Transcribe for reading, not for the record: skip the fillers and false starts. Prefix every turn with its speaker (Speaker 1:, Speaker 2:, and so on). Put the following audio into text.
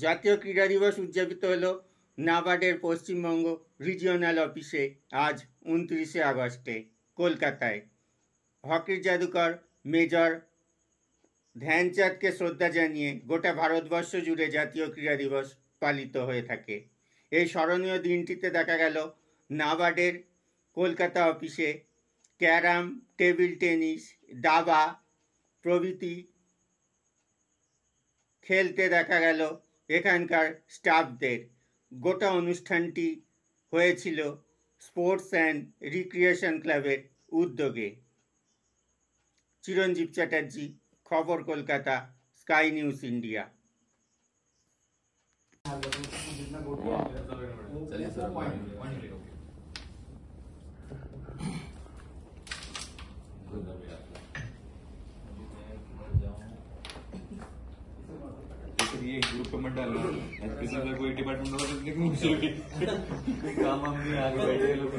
Speaker 1: জাতীয় ক্রীড়া দিবস উদযাপিত হলো নাবার্ডের পশ্চিমবঙ্গ রিজিওনাল অফিসে আজ 29শে আগস্টে কলকাতায়। হকির জাদুকর মেজর ধ্যানচাঁদকে শ্রদ্ধা জানিয়ে গোটা ভারতবর্ষ জুড়ে জাতীয় ক্রীড়া দিবস পালিত হয়ে থাকে। এই স্মরণীয় দিনটিতে দেখা গেল নাবার্ডের কলকাতা অফিসে ক্যারাম, টেবিল টেনিস, দাবা প্রভৃতি খেলতে দেখা গেল এখানকার স্টাফদের। গোটা অনুষ্ঠানটি হয়েছিল স্পোর্টস অ্যান্ড রিক্রিয়েশন ক্লাবের উদ্যোগে। চিরঞ্জীব চ্যাটার্জি, খবর কলকাতা, স্কাই নিউজ ইন্ডিয়া।
Speaker 2: ये ग्रुप में मत डालना, किसी का कोई डिपार्टमेंट होगा तो देखो मुझे काम हम नहीं आगे बैठे लोग।